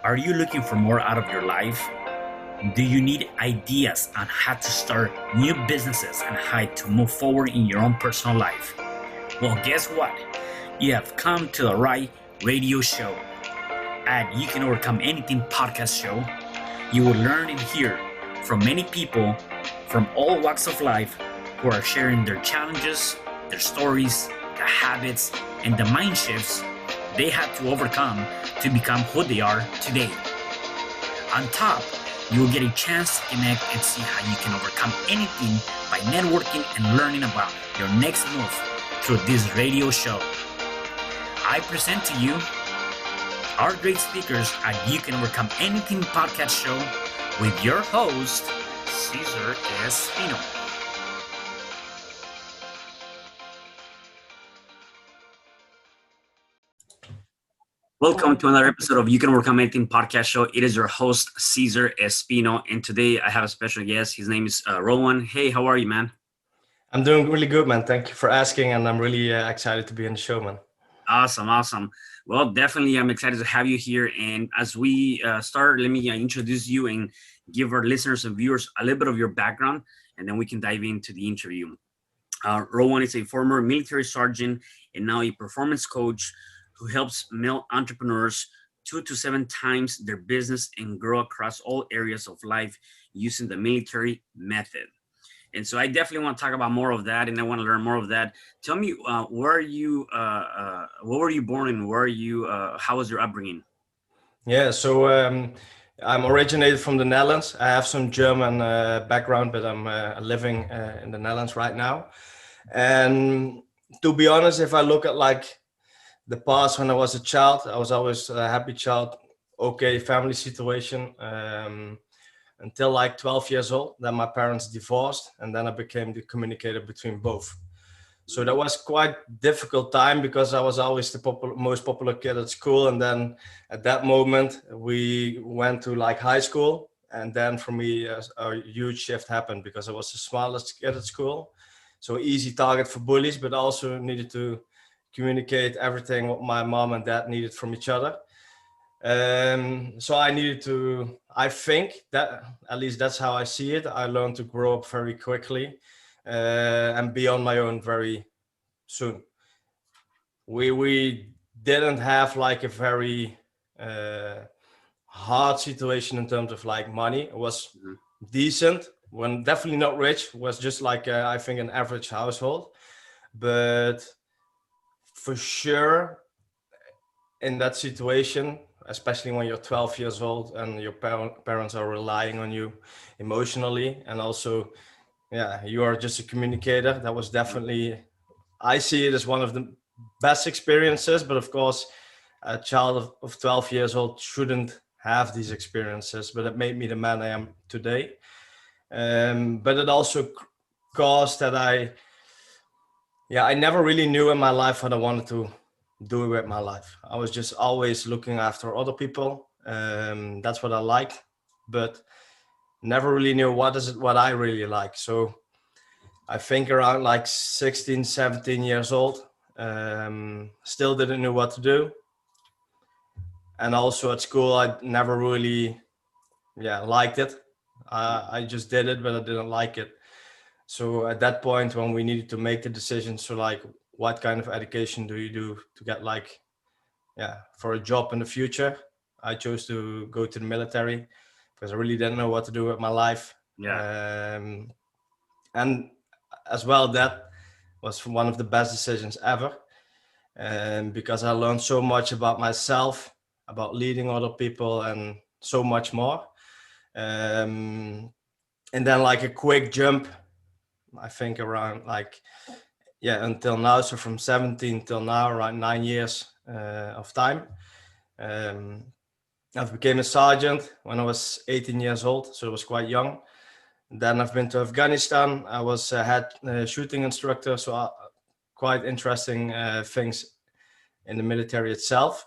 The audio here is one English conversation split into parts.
Are you looking for more out of your life? Do you need ideas on how to start new businesses and how to move forward in your own personal life? Well, guess what? You have come to the right radio show. At You Can Overcome Anything podcast show, you will learn and hear from many people from all walks of life who are sharing their challenges, their stories, the habits, and the mind shifts they had to overcome to become who they are today. On top, you will get a chance to connect and see how you can overcome anything by networking and learning about your next move through this radio show. I present to you our great speakers at You Can Overcome Anything podcast show with your host, CesarRespino. Welcome to another episode of You Can Overcome Anything podcast show. It is your host, CesarRespino, and today I have a special guest. His name is Rowan. Hey, how are you, man? I'm doing really good, man. Thank you for asking, and I'm really excited to be in the show, man. Awesome. Well, definitely, I'm excited to have you here. And as we start, let me introduce you and give our listeners and viewers a little bit of your background, and then we can dive into the interview. Rowan is a former military sergeant and now a performance coach who helps male entrepreneurs 2 to 7 times their business and grow across all areas of life using the military method. And so I definitely want to talk about more of that, and I want to learn more of that. Tell me, where are you? Where were you born, and where are you? How was your upbringing? Yeah, so I'm originated from the Netherlands. I have some German background, but I'm living in the Netherlands right now. And to be honest, if I look at like the past when I was a child, I was always a happy child, okay, family situation, until like 12 years old. Then my parents divorced, and then I became the communicator between both. So that was quite difficult time because I was always the most popular kid at school. And then at that moment, we went to like high school. And then for me, a huge shift happened because I was the smallest kid at school. So easy target for bullies, but also needed to communicate everything what my mom and dad needed from each other. So I think that, at least that's how I see it. I learned to grow up very quickly and be on my own very soon. We didn't have like a very hard situation in terms of like money. It was decent, when definitely not rich, was just like I think an average household. But for sure, in that situation, especially when you're 12 years old and your parents are relying on you emotionally, and also, yeah, you are just a communicator. That was definitely, I see it as one of the best experiences. But of course, a child of 12 years old shouldn't have these experiences. But it made me the man I am today. But it also caused that I never really knew in my life what I wanted to do with my life. I was just always looking after other people. That's what I liked, but never really knew what I really like. So I think around like 16, 17 years old, still didn't know what to do. And also at school, I never really liked it. I just did it, but I didn't like it. So at that point, when we needed to make the decision, so like, what kind of education do you do to get like, for a job in the future? I chose to go to the military because I really didn't know what to do with my life. And as well, that was one of the best decisions ever. Because I learned so much about myself, about leading other people, and so much more. And then like a quick jump, I think around like, until now. So from 17 till now, around 9 years of time. I became a sergeant when I was 18 years old, so I was quite young. Then I've been to Afghanistan. I was a head shooting instructor, so quite interesting things in the military itself.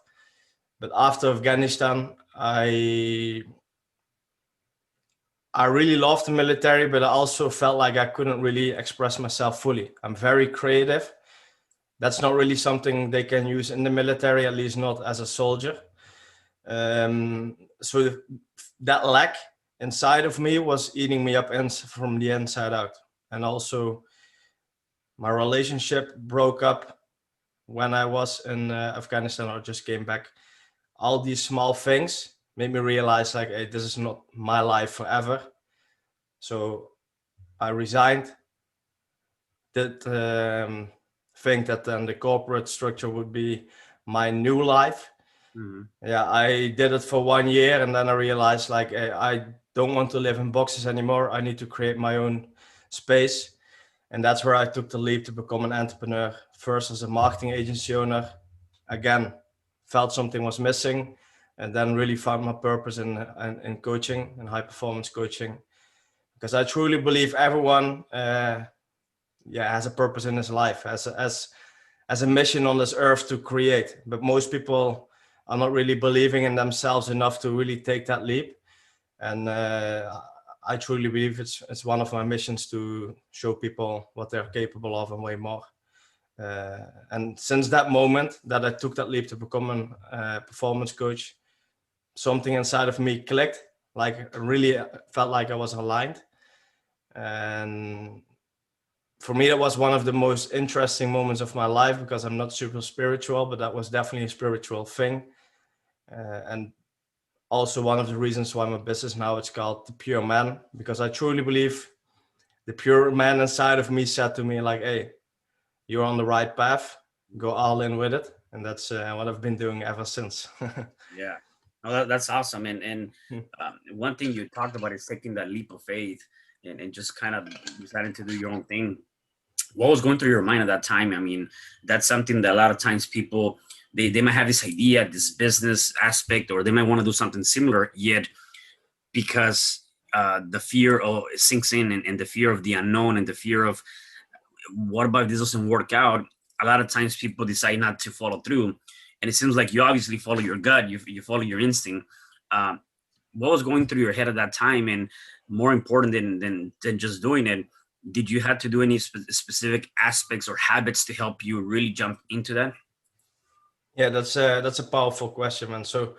But after Afghanistan, I really loved the military, but I also felt like I couldn't really express myself fully. I'm very creative. That's not really something they can use in the military, at least not as a soldier. So that lack inside of me was eating me up from the inside out. And also my relationship broke up when I was in Afghanistan. I just came back. All these small things made me realize like, hey, this is not my life forever. So I resigned. Did think that then the corporate structure would be my new life. Yeah, I did it for 1 year, and then I realized like I don't want to live in boxes anymore. I need to create my own space, and that's where I took the leap to become an entrepreneur. First as a marketing agency owner, again felt something was missing, and then really found my purpose in coaching and high performance coaching, because I truly believe everyone has a purpose in his life, as a mission on this earth to create. But most people are not really believing in themselves enough to really take that leap. And I truly believe it's one of my missions to show people what they're capable of and way more. And since that moment that I took that leap to become a performance coach, something inside of me clicked. Like really felt like I was aligned. And for me, that was one of the most interesting moments of my life, because I'm not super spiritual, but that was definitely a spiritual thing. And also one of the reasons why my business now, it's called The Pure Man, because I truly believe the pure man inside of me said to me like, hey, you're on the right path, go all in with it. And that's what I've been doing ever since. Yeah. No, that's awesome. And one thing you talked about is taking that leap of faith and just kind of deciding to do your own thing. What was going through your mind at that time? I mean, that's something that a lot of times people, they might have this idea, this business aspect, or they might want to do something similar, yet because the fear of it sinks in, and the fear of the unknown, and the fear of what about if this doesn't work out, a lot of times people decide not to follow through. And it seems like you obviously follow your gut, you follow your instinct. What was going through your head at that time? And more important than just doing it, did you have to do any specific aspects or habits to help you really jump into that? Yeah, that's a powerful question, man. So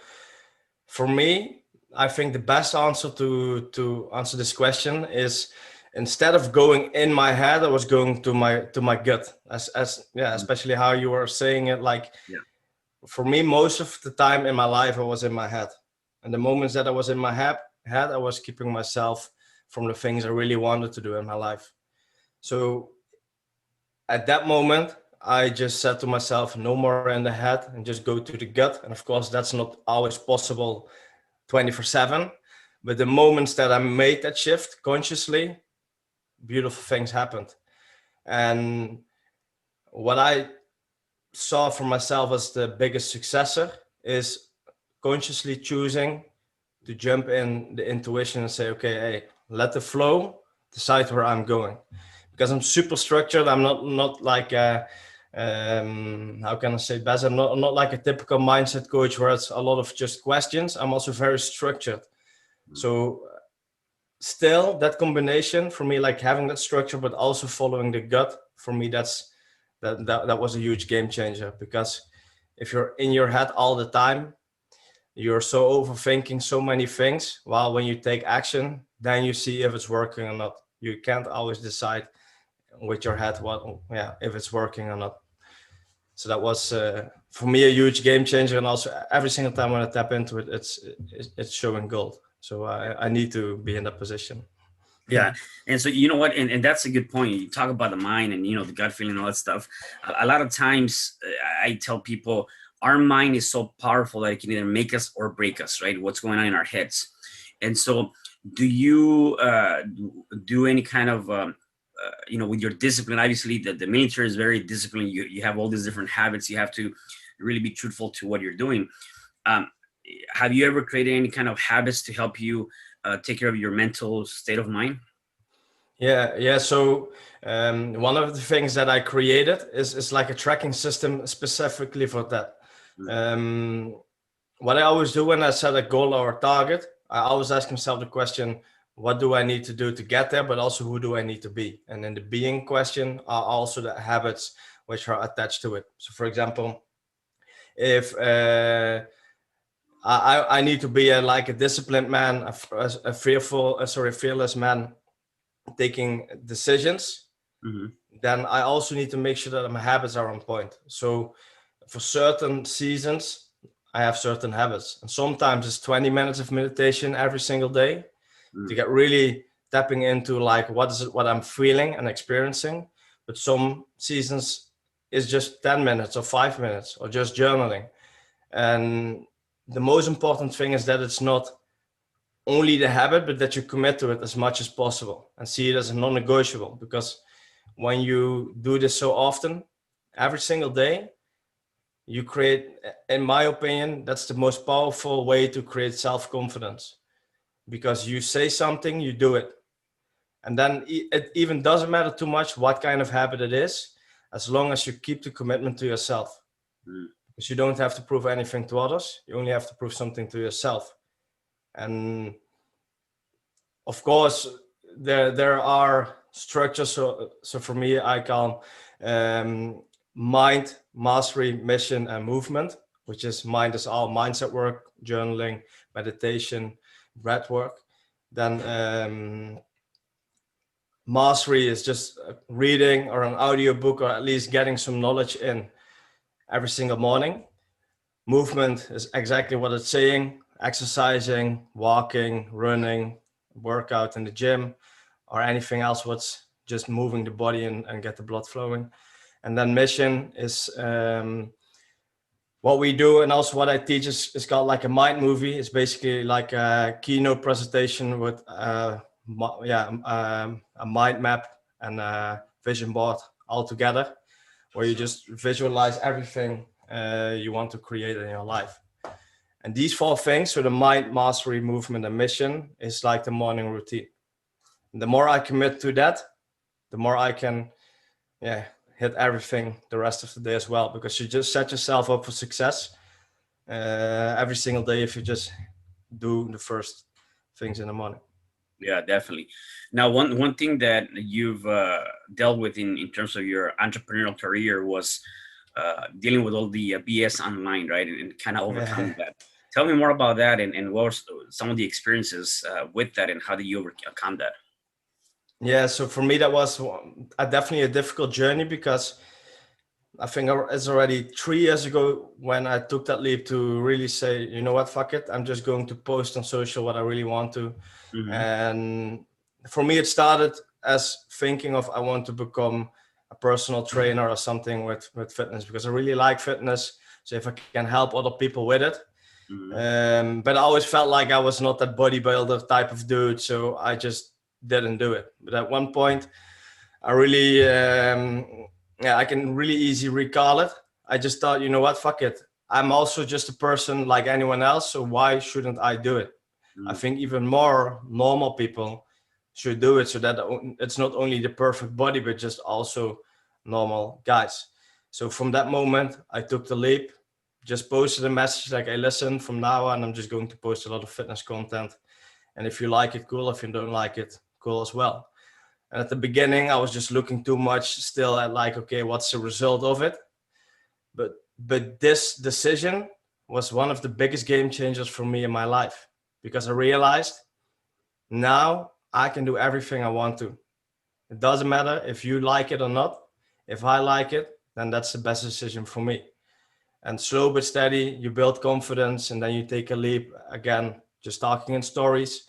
for me, I think the best answer to answer this question is, instead of going in my head, I was going to my gut. As yeah, especially how you were saying it. Like Yeah. for me, most of the time in my life, I was in my head, and the moments that I was in my head, I was keeping myself from the things I really wanted to do in my life. So at that moment, I just said to myself, no more in the head, and just go to the gut. And of course, that's not always possible 24/7. But the moments that I made that shift consciously, beautiful things happened. And what I saw for myself as the biggest successor is consciously choosing to jump in the intuition and say, okay, hey, let the flow decide where I'm going. Because I'm super structured. I'm not like how can I say best? I'm not like a typical mindset coach where it's a lot of just questions. I'm also very structured. So still that combination for me, like having that structure but also following the gut, for me that was a huge game changer. Because if you're in your head all the time, you're so overthinking so many things, while when you take action, then you see if it's working or not. You can't always decide with your head if it's working or not. So that was for me a huge game changer. And also every single time when I tap into it, it's showing gold. So I need to be in that position. Yeah. And so, you know what? And that's a good point. You talk about the mind and, the gut feeling and all that stuff. A lot of times I tell people our mind is so powerful that it can either make us or break us, right? What's going on in our heads. And so do you do any kind of, with your discipline? Obviously the military is very disciplined. You have all these different habits. You have to really be truthful to what you're doing. Have you ever created any kind of habits to help you take care of your mental state of mind? Yeah. So one of the things that I created is like a tracking system specifically for that. What I always do when I set a goal or a target, I always ask myself the question, what do I need to do to get there? But also, who do I need to be? And in the being question are also the habits which are attached to it. So for example, if I need to be like a disciplined man, a fearless man taking decisions. Mm-hmm. Then I also need to make sure that my habits are on point. So for certain seasons, I have certain habits. And sometimes it's 20 minutes of meditation every single day to get really tapping into like what is it, what I'm feeling and experiencing. But some seasons is just 10 minutes or 5 minutes or just journaling. And the most important thing is that it's not only the habit, but that you commit to it as much as possible and see it as a non-negotiable. Because when you do this so often, every single day, you create, in my opinion, that's the most powerful way to create self-confidence. Because you say something, you do it. And then it even doesn't matter too much what kind of habit it is, as long as you keep the commitment to yourself. Because you don't have to prove anything to others. You only have to prove something to yourself. And of course, there are structures. So for me, I call mind, mastery, mission, and movement, which is mind is all mindset work, journaling, meditation, breath work. Then mastery is just reading or an audio book, or at least getting some knowledge in every single morning. Movement is exactly what it's saying: exercising, walking, running, workout in the gym, or anything else what's just moving the body and get the blood flowing. And then mission is what we do, and also what I teach is called like a mind movie. It's basically like a keynote presentation with a mind map and a vision board all together, where you just visualize everything you want to create in your life. And these four things, so the mind, mastery, movement, and mission, is like the morning routine. And the more I commit to that, the more I can hit everything the rest of the day as well, because you just set yourself up for success every single day if you just do the first things in the morning. Yeah, definitely. Now, one thing that you've dealt with in terms of your entrepreneurial career was dealing with all the BS online, right? And kind of overcoming that. Tell me more about that, and what were some of the experiences with that, and how did you overcome that? Yeah, so for me, that was definitely a difficult journey, because I think it's already 3 years ago when I took that leap to really say, you know what, fuck it. I'm just going to post on social what I really want to. Mm-hmm. And for me, it started as thinking of, I want to become a personal trainer or something with fitness, because I really like fitness. So if I can help other people with it. Mm-hmm. But I always felt like I was not that bodybuilder type of dude. So I just didn't do it. But at one point, I really, I can really easily recall it. I just thought, you know what, fuck it. I'm also just a person like anyone else, so why shouldn't I do it? I think even more normal people should do it, so that it's not only the perfect body, but just also normal guys. So from that moment, I took the leap, just posted a message like, hey, listen, from now on, I'm just going to post a lot of fitness content. And if you like it, cool. If you don't like it, cool as well. And at the beginning, I was just looking too much still at like, okay, what's the result of it? But this decision was one of the biggest game changers for me in my life, because I realized now I can do everything I want to. It doesn't matter if you like it or not. If I like it, then that's the best decision for me. And slow but steady, you build confidence, and then you take a leap again, just talking in stories.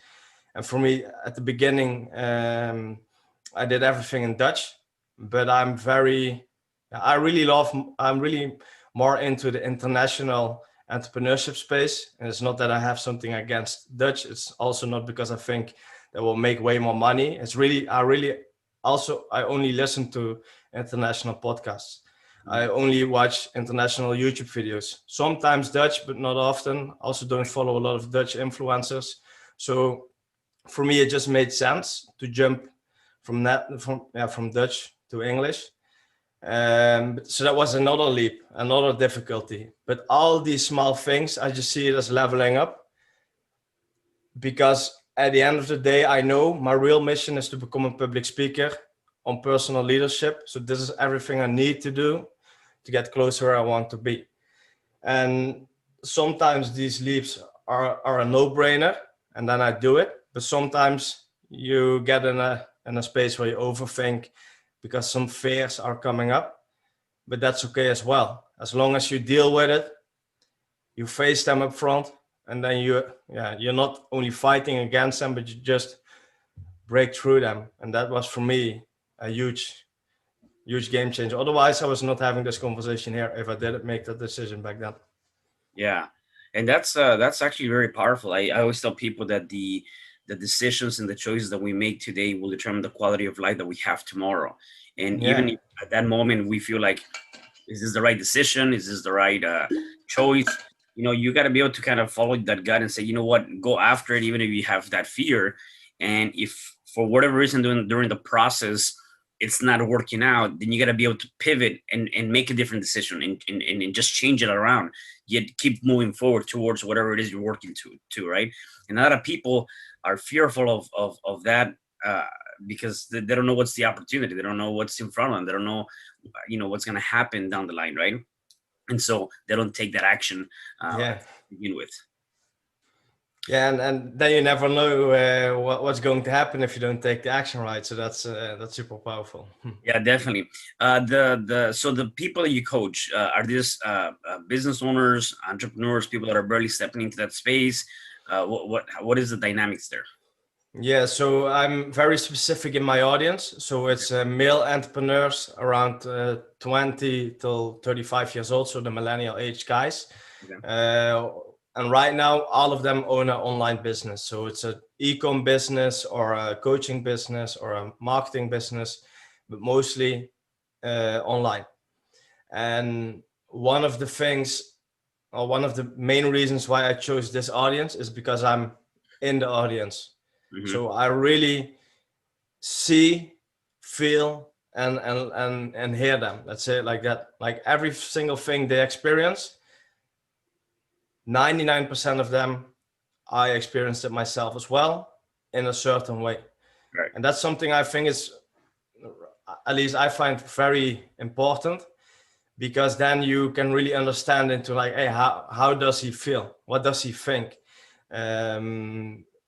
And for me, at the beginning, I did everything in Dutch, but I'm really more into the international entrepreneurship space. And it's not that I have something against Dutch. It's also not because I think that will make way more money. It's really, I only listen to international podcasts. I only watch international YouTube videos, sometimes Dutch, but not often. Also don't follow a lot of Dutch influencers. So for me, it just made sense to jump from Dutch to English. So that was another leap, another difficulty. But all these small things, I just see it as leveling up, because at the end of the day, I know my real mission is to become a public speaker on personal leadership. So this is everything I need to do to get closer where I want to be. And sometimes these leaps are a no-brainer, and then I do it. But sometimes you get in a space where you overthink because some fears are coming up. But that's okay as well, as long as you deal with it, you face them up front, and then you're not only fighting against them, but you just break through them. And that was for me a huge game changer. Otherwise, I was not having this conversation here if I didn't make that decision back then. Yeah, and that's actually very powerful. I always tell people that the decisions and the choices that we make today will determine the quality of life that we have tomorrow. And even Yeah, if at that moment we feel like, is this the right decision? Is this the right choice? You know, you got to be able to kind of follow that gut and say, you know what, go after it, even if you have that fear. And if for whatever reason during the process it's not working out, then you got to be able to pivot and make a different decision and just change it around. Yet keep moving forward towards whatever it is you're working to, right? And a lot of people are fearful of that uh, because they don't know what's the opportunity. They don't know what's in front of them. They don't know, what's going to happen down the line, right? And so they don't take that action yeah, to begin with. yeah, and then you never know what's going to happen if you don't take the action, right? So that's super powerful. Yeah, definitely. So the people that you coach, are these business owners, entrepreneurs, people that are barely stepping into that space? What is the dynamics there? Yeah, so I'm very specific in my audience. So it's male entrepreneurs around 20 till 35 years old, so the millennial age guys. Okay. And right now, all of them own an online business. So it's an e-com business or a coaching business or a marketing business, but mostly online. And one of the things, or one of the main reasons why I chose this audience is because I'm in the audience. Mm-hmm. So I really see, feel, and hear them. Let's say it like that. Like every single thing they experience, 99% of them, I experienced it myself as well in a certain way. Right. And that's something I think is, at least I find very important, because then you can really understand into like, hey, how does he feel? What does he think?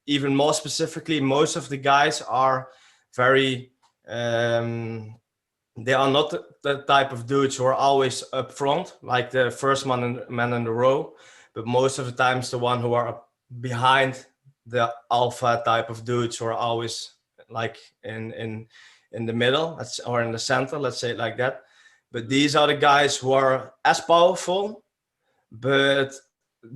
Even more specifically, most of the guys are very, they are not the type of dudes who are always up front, like the first man in the row, but most of the times the one who are behind the alpha type of dudes who are always like in the middle, or in the center, let's say it like that. But these are the guys who are as powerful, but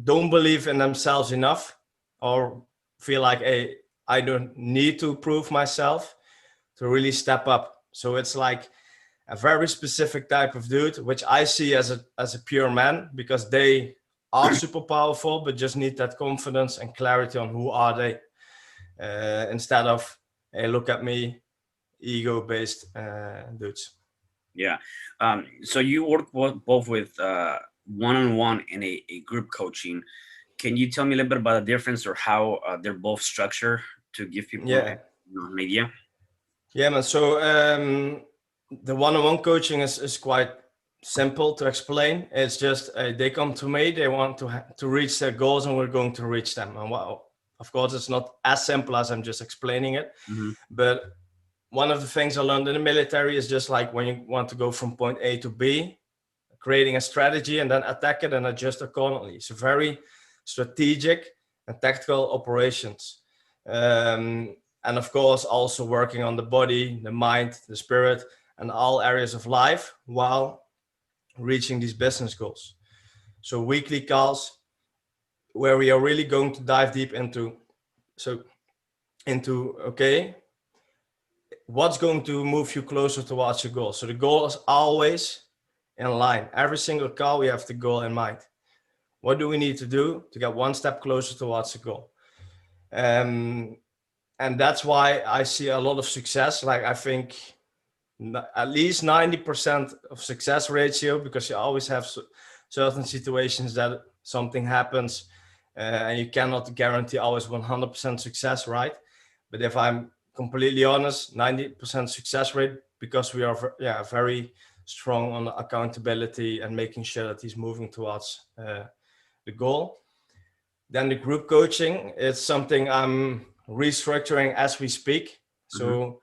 don't believe in themselves enough, or feel like, hey, I don't need to prove myself to really step up. So it's like a very specific type of dude, which I see as a pure man, because they are super powerful, but just need that confidence and clarity on who are they, instead of, hey, look at me, ego-based dudes. Yeah. So you work both with one-on-one and a group coaching. Can you tell me a little bit about the difference or how they're both structured to give people Yeah. an idea? Yeah, man. So the one-on-one coaching is quite simple to explain. It's just they come to me, they want to reach their goals, and we're going to reach them. And of course, it's not as simple as I'm just explaining it. Mm-hmm. But one of the things I learned in the military is just like when you want to go from point A to B, creating a strategy and then attack it and adjust accordingly. It's very strategic and tactical operations. And of course, also working on the body, the mind, the spirit, and all areas of life while reaching these business goals. So weekly calls where we are really going to dive deep into, okay, what's going to move you closer towards your goal. So the goal is always in line. Every single call, we have the goal in mind. What do we need to do to get one step closer towards the goal? And that's why I see a lot of success. Like I think at least 90% of success ratio, because you always have certain situations that something happens and you cannot guarantee always 100% success, right? But if I'm completely honest, 90% success rate, because we are very strong on accountability and making sure that he's moving towards the goal. Then the group coaching, it's something I'm restructuring as we speak. So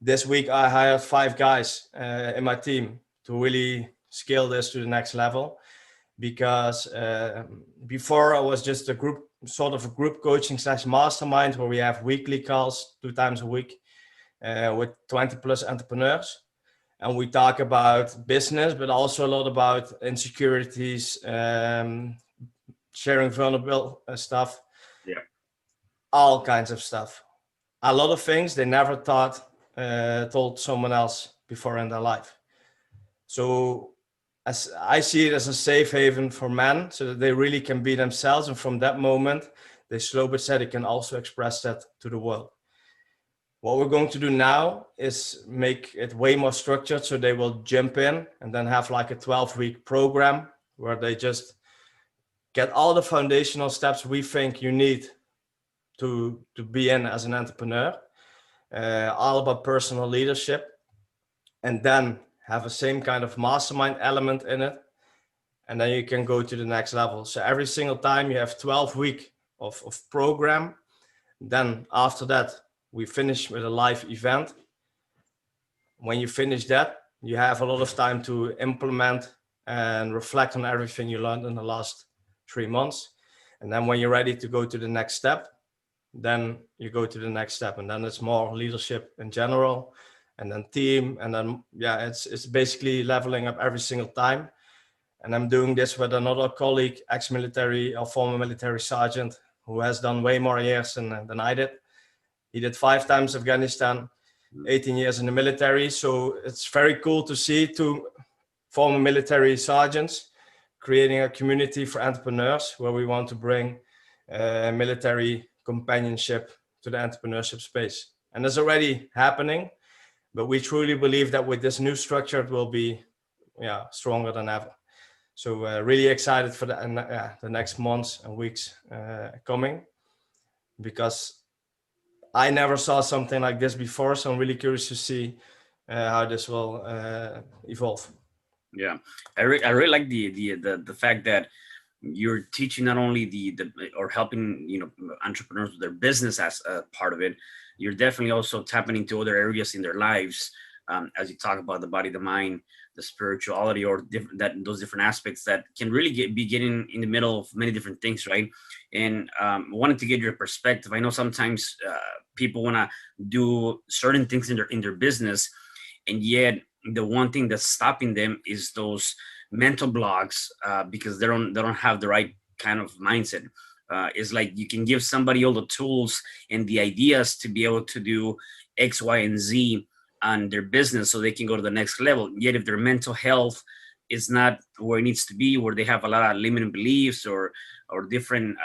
this week I hired 5 guys in my team to really scale this to the next level, because before I was just a group coaching / mastermind where we have weekly calls 2 times a week with 20 plus entrepreneurs. And we talk about business, but also a lot about insecurities, sharing vulnerable stuff, all kinds of stuff. A lot of things they never told someone else before in their life. So as I see it as a safe haven for men, so that they really can be themselves. And from that moment, they slow but steady can also express that to the world. What we're going to do now is make it way more structured, so they will jump in and then have like a 12-week program where they just get all the foundational steps we think you need to be in as an entrepreneur, all about personal leadership, and then have a same kind of mastermind element in it. And then you can go to the next level. So every single time you have 12 weeks of program. Then after that, we finish with a live event. When you finish that, you have a lot of time to implement and reflect on everything you learned in the last 3 months. And then when you're ready to go to the next step, then you go to the next step. And then it's more leadership in general, and then team. And then, it's basically leveling up every single time. And I'm doing this with another colleague, ex-military or former military sergeant, who has done way more years than I did. He did 5 times Afghanistan, 18 years in the military. So it's very cool to see 2 former military sergeants creating a community for entrepreneurs where we want to bring military companionship to the entrepreneurship space. And it's already happening, but we truly believe that with this new structure, it will be stronger than ever. So really excited for the next months and weeks coming, because I never saw something like this before. So I'm really curious to see how this will evolve. Yeah, I really like the fact that you're teaching not only the or helping entrepreneurs with their business as a part of it. You're definitely also tapping into other areas in their lives, as you talk about the body, the mind, the spirituality, or those different aspects that can really be getting in the middle of many different things, right? And wanted to get your perspective. I know sometimes people want to do certain things in their business, and yet the one thing that's stopping them is those mental blocks, because they don't have the right kind of mindset. It's like you can give somebody all the tools and the ideas to be able to do X, Y, and Z on their business so they can go to the next level. Yet if their mental health is not where it needs to be, where they have a lot of limiting beliefs or different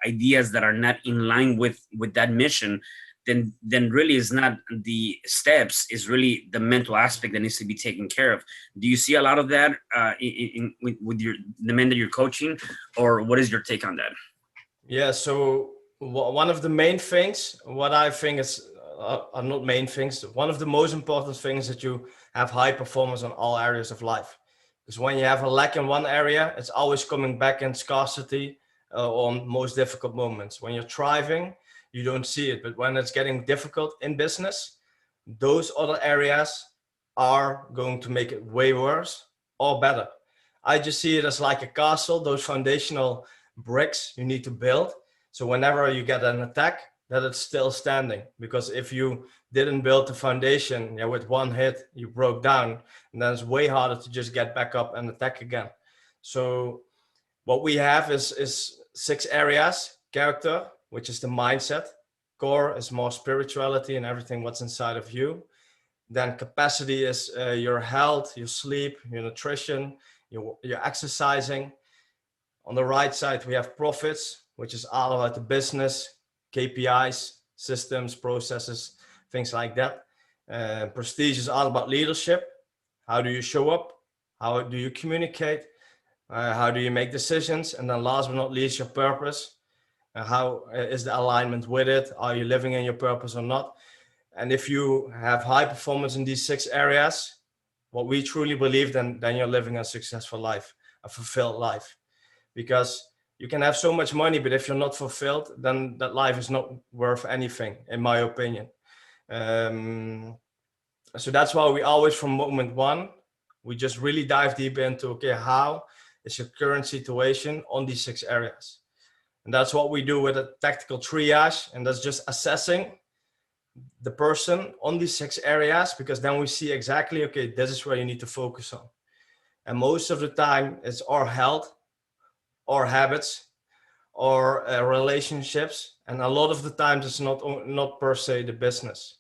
ideas that are not in line with that mission, then really is not the steps, is really the mental aspect that needs to be taken care of. Do you see a lot of that with the men that you're coaching, or what is your take on that? Yeah, so one of the main things, what I think is are not main things, one of the most important things, that you have high performance on all areas of life. Because when you have a lack in one area, it's always coming back in scarcity on most difficult moments. When you're thriving, you don't see it. But when it's getting difficult in business, those other areas are going to make it way worse or better. I just see it as like a castle, those foundational bricks you need to build. So whenever you get an attack, that it's still standing. Because if you didn't build the foundation, with one hit, you broke down, and then it's way harder to just get back up and attack again. So what we have is 6 areas: character, which is the mindset; core is more spirituality and everything what's inside of you. Then capacity is your health, your sleep, your nutrition, your exercising. On the right side, we have profits, which is all about the business, KPIs, systems, processes, things like that. Prestige is all about leadership. How do you show up? How do you communicate? How do you make decisions? And then last but not least, your purpose. How is the alignment with it? Are you living in your purpose or not? And if you have high performance in these 6 areas, what we truly believe, then you're living a successful life, a fulfilled life. because you can have so much money, but if you're not fulfilled, then that life is not worth anything, in my opinion. So that's why we always, from moment one, we just really dive deep into, okay, how is your current situation on these 6 areas? And that's what we do with a tactical triage. And that's just assessing the person on these 6 areas, because then we see exactly, okay, this is where you need to focus on. And most of the time it's our health, or habits, or relationships. And a lot of the times it's not per se the business.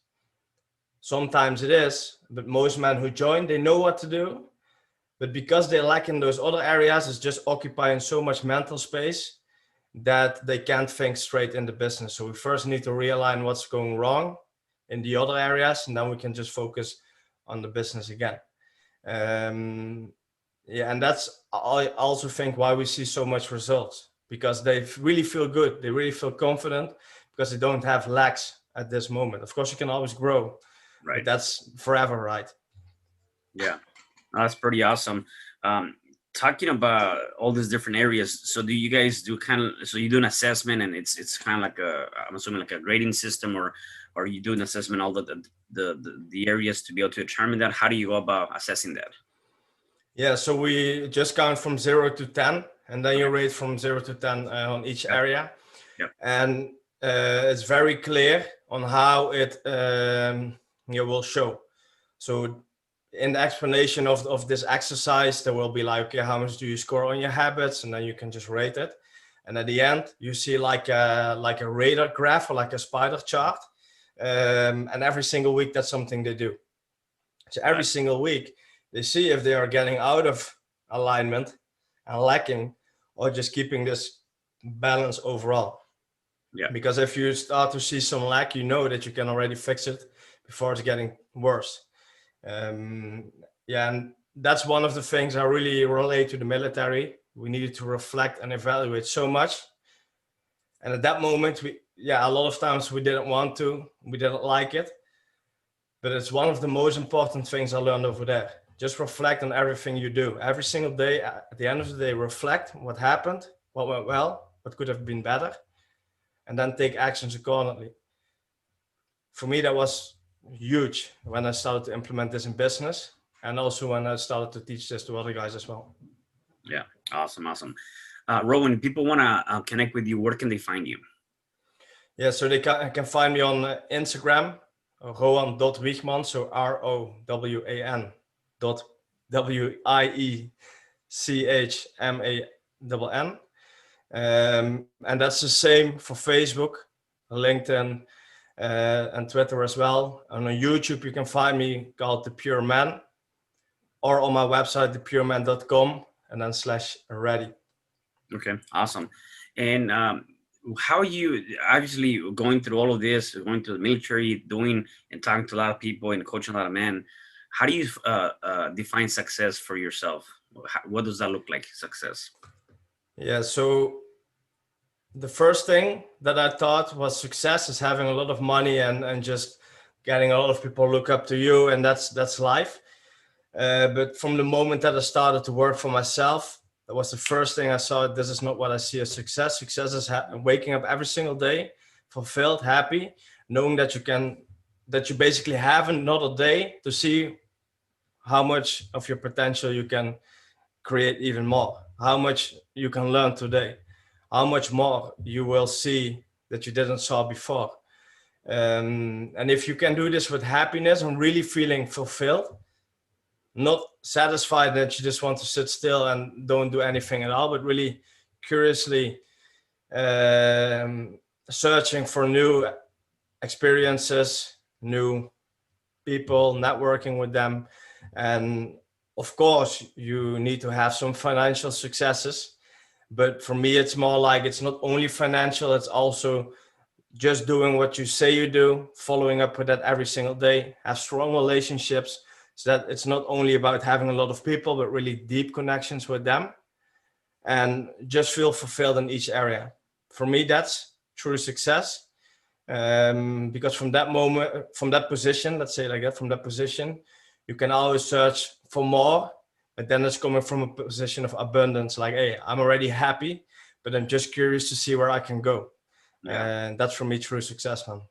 Sometimes it is, but most men who join, they know what to do. But because they lack in those other areas, it's just occupying so much mental space that they can't think straight in the business. So we first need to realign what's going wrong in the other areas, and then we can just focus on the business again. Yeah, and that's, I also think, why we see so much results, because they really feel good. They really feel confident because they don't have lacks at this moment. Of course, you can always grow, Right. but that's forever, right? Yeah, that's pretty awesome. Talking about all these different areas, so do you guys do so you do an assessment, and it's kind of like I'm assuming like a grading system, or you do an assessment all the areas to be able to determine that? How do you go about assessing that? Yeah, so we just count from 0 to 10, and then you rate from 0 to 10 on each area. Yep. And it's very clear on how it will show. So in the explanation of this exercise, there will be like, okay, how much do you score on your habits? And then you can just rate it. And at the end, you see like a radar graph, or like a spider chart. And every single week, that's something they do. So every single week, they see if they are getting out of alignment and lacking, or just keeping this balance overall. Yeah. Because if you start to see some lack, you know that you can already fix it before it's getting worse. Yeah, and that's one of the things I really relate to the military. We needed to reflect and evaluate so much. And at that moment, a lot of times we didn't want to, we didn't like it. But it's one of the most important things I learned over there. Just reflect on everything you do. Every single day, at the end of the day, reflect what happened, what went well, what could have been better, and then take actions accordingly. For me, that was huge when I started to implement this in business, and also when I started to teach this to other guys as well. Yeah, awesome. Rowan, people want to connect with you, where can they find you? Yeah, so they can find me on Instagram, Rowan.Wiechmann, so ROWAN WIECHMANN. And that's the same for Facebook, LinkedIn, and Twitter as well. And on YouTube, you can find me called The Pure Man, or on my website, thepureman.com, and then /ready. Okay, awesome. And how are you obviously going through all of this, going to the military, doing and talking to a lot of people and coaching a lot of men? How do you define success for yourself? What does that look like, success? Yeah, so the first thing that I thought was success is having a lot of money and just getting a lot of people look up to you, and that's life. But from the moment that I started to work for myself, that was the first thing I saw. This is not what I see as success. Success is waking up every single day, fulfilled, happy, knowing that you basically have another day to see how much of your potential you can create even more, how much you can learn today, how much more you will see that you didn't saw before. And if you can do this with happiness and really feeling fulfilled, not satisfied that you just want to sit still and don't do anything at all, but really curiously searching for new experiences, new people, networking with them. And of course, you need to have some financial successes. But for me, it's more like it's not only financial, it's also just doing what you say you do, following up with that every single day, have strong relationships, so that it's not only about having a lot of people, but really deep connections with them, and just feel fulfilled in each area. For me, that's true success. Because from that moment, from that position, let's say like that, from that position, you can always search for more, but then it's coming from a position of abundance, like, hey, I'm already happy, but I'm just curious to see where I can go. Yeah. And that's for me true success, man.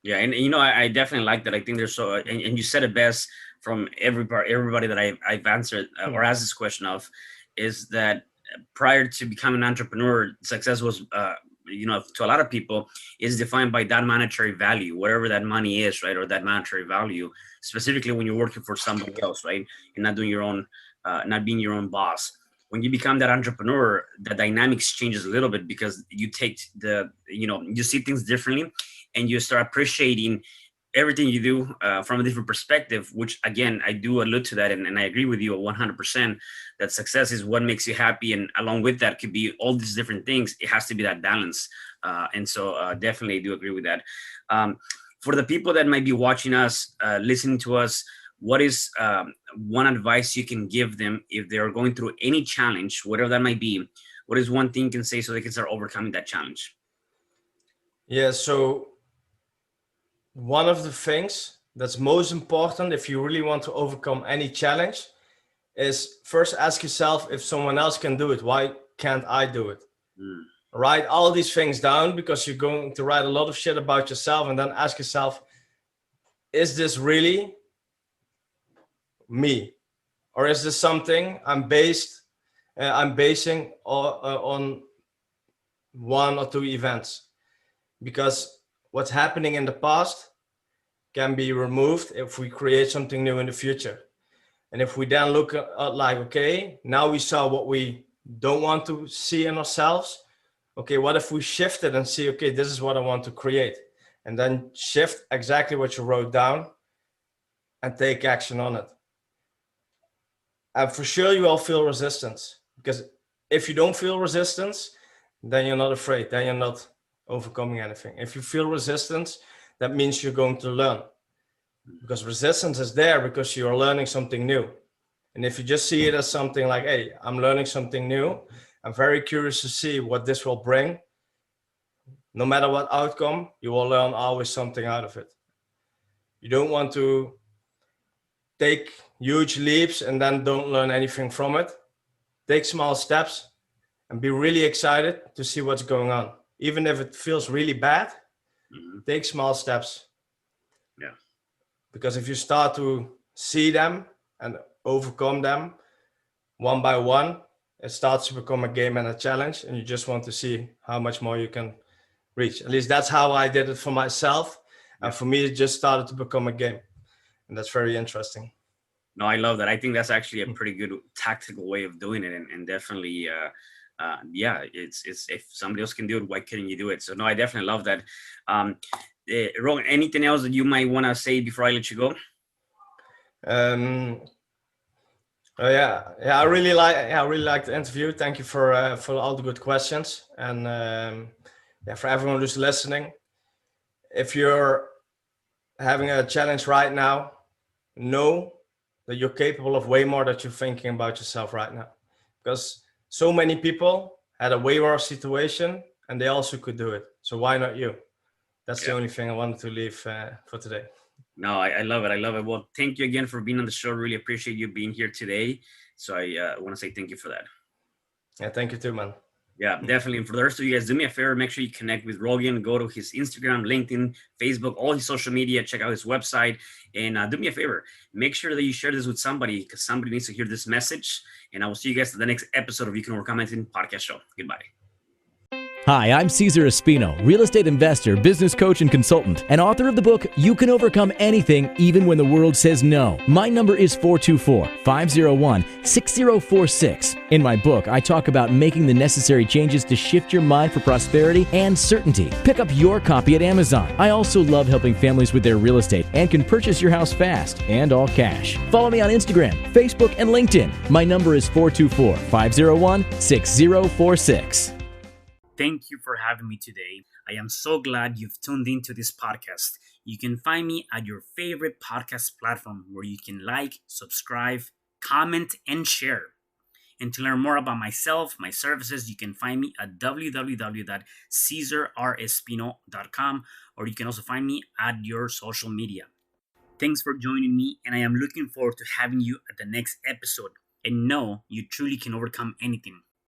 Yeah, and you know, I definitely like that. I think there's so, and you said it best from everybody that I've answered or asked this question of, is that prior to becoming an entrepreneur, success was, you know, to a lot of people, is defined by that monetary value, whatever that money is, right, or that monetary value. Specifically, when you're working for somebody else, right, and not doing your own, not being your own boss. When you become that entrepreneur, the dynamics changes a little bit because you take the, you know, you see things differently, and you start appreciating everything you do from a different perspective, which again, I do allude to that. And I agree with you 100% that success is what makes you happy. And along with that could be all these different things. It has to be that balance. And so definitely I do agree with that. For the people that might be watching us, listening to us, what is one advice you can give them if they're going through any challenge, whatever that might be? What is one thing you can say so they can start overcoming that challenge? Yeah, so one of the things that's most important if you really want to overcome any challenge is first ask yourself, if someone else can do it, why can't I do it? Write all these things down, because you're going to write a lot of shit about yourself, and then ask yourself, is this really me, or is this something I'm basing on one or two events? Because what's happening in the past can be removed if we create something new in the future. And if we then look at like, okay, now we saw what we don't want to see in ourselves. Okay, what if we shift it and see, okay, this is what I want to create, and then shift exactly what you wrote down and take action on it. And for sure you will feel resistance, because if you don't feel resistance, then you're not afraid, then you're not overcoming anything. If you feel resistance, that means you're going to learn, because resistance is there because you're learning something new. And if you just see it as something like, hey, I'm learning something new, I'm very curious to see what this will bring, no matter what outcome, you will learn always something out of it. You don't want to take huge leaps and then don't learn anything from it. Take small steps and be really excited to see what's going on. Even if it feels really bad, take small steps. Yeah. Because if you start to see them and overcome them one by one, it starts to become a game and a challenge, and you just want to see how much more you can reach. At least that's how I did it for myself. And for me, it just started to become a game. And that's very interesting. No, I love that. I think that's actually a pretty good tactical way of doing it. And definitely, yeah, it's if somebody else can do it, why couldn't you do it? So no, I definitely love that. Rowan, anything else that you might want to say before I let you go? I really like the interview. Thank you for all the good questions, and for everyone who's listening. If you're having a challenge right now, know that you're capable of way more than you're thinking about yourself right now, because so many people had a way worse situation and they also could do it. So why not you? That's the only thing I wanted to leave for today. No, I love it. I love it. Well, thank you again for being on the show. Really appreciate you being here today. So I want to say thank you for that. Yeah, thank you too, man. Yeah, definitely. And for the rest of you guys, do me a favor, make sure you connect with Rogan, go to his Instagram, LinkedIn, Facebook, all his social media, check out his website, and do me a favor, make sure that you share this with somebody, because somebody needs to hear this message. And I will see you guys at the next episode of You Can Overcome Anything podcast show. Goodbye. Hi, I'm CesarRespino, real estate investor, business coach, and consultant, and author of the book, You Can Overcome Anything, Even When the World Says No. My number is 424-501-6046. In my book, I talk about making the necessary changes to shift your mind for prosperity and certainty. Pick up your copy at Amazon. I also love helping families with their real estate and can purchase your house fast and all cash. Follow me on Instagram, Facebook, and LinkedIn. My number is 424-501-6046. Thank you for having me today. I am so glad you've tuned into this podcast. You can find me at your favorite podcast platform where you can like, subscribe, comment, and share. And to learn more about myself, my services, you can find me at www.CesarRespino.com, or you can also find me at your social media. Thanks for joining me, and I am looking forward to having you at the next episode. and know you truly can overcome anything.